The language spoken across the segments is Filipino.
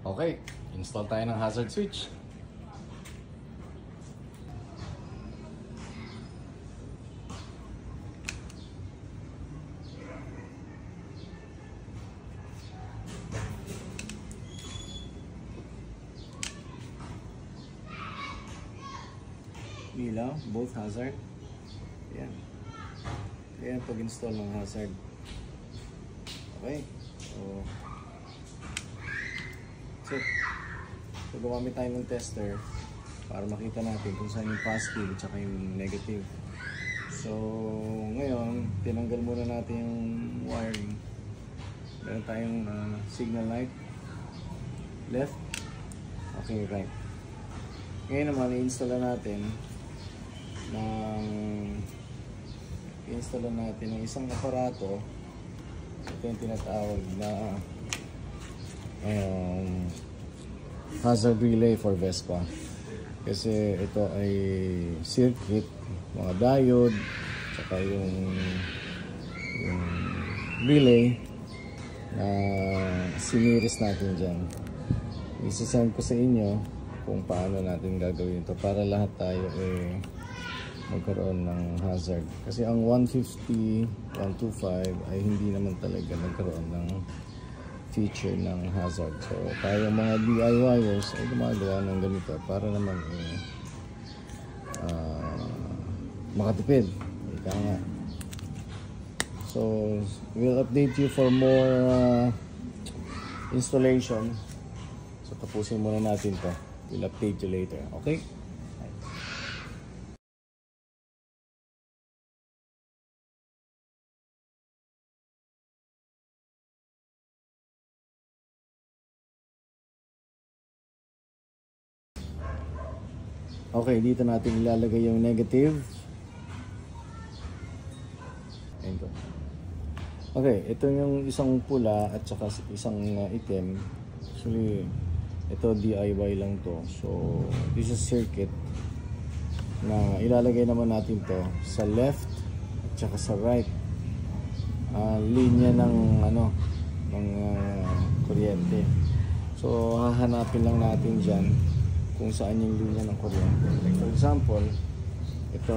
Okay, install tayo ng hazard switch. Ilaw, both hazard. Ayan. Ayan pag-install ng hazard. Okay. So gumamit tayo ng tester para makita natin kung saan yung positive at saka yung negative. So ngayon, tinanggal muna natin yung wiring. Meron tayong signal light. Left. Okay, right. Ngayon naman, i-install natin ng isang aparato. Ito yung tinatawag na hazard relay for Vespa, kasi ito ay circuit, mga diode, saka yung relay na siniris natin dyan. Isasend ko sa inyo kung paano natin gagawin ito para lahat tayo magkaroon ng hazard, kasi ang 150, 125 ay hindi naman talaga nagkaroon ng feature ng hazard. So tayong mga DIYers ay gumagawa ng ganito para naman makatipid. Ika nga. So we'll update you for more installation. So tapusin muna natin to. We'll update you later. Okay? Okay, dito natin ilalagay yung negative. Ito. Okay, ito yung isang pula at saka isang itim. Actually, ito DIY lang to. So, this is circuit na ilalagay naman natin to sa left at saka sa right. Linya ng kuryente. So, hahanapin lang natin dyan kung saan yung linya ng kuryente. Like for example, ito,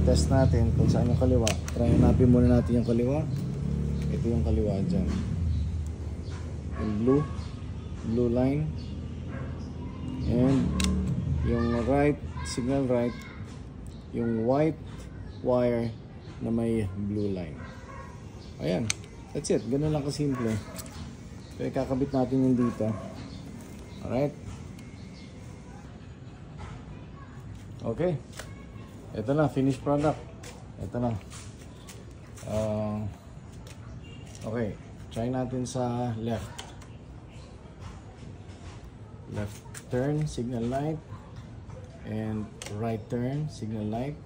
i-test natin kung saan yung kaliwa. Try hanapin muna natin yung kaliwa. Ito yung kaliwa dyan. Yung blue line, and yung right, signal right, yung white wire na may blue line. Ayan, that's it. Ganun lang kasimple. Kaya kakabit natin yung dito. Alright. Okay. Ito na, finished product. Ito na. Okay. Try natin sa left. Left turn, signal light. And right turn, signal light.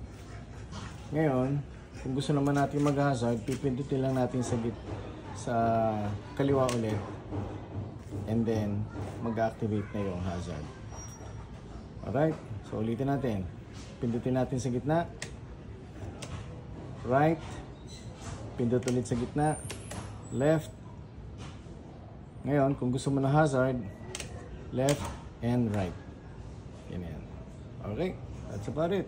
Ngayon, kung gusto naman natin mag-hazard, pipindutin lang natin sa kaliwa ulit. And then, mag-activate na yung hazard. Alright, so ulitin natin. Pindutin natin sa gitna. Right. Pindut ulit sa gitna. Left. Ngayon, kung gusto mo na hazard, left and right. Yan yan. Okay, that's about it.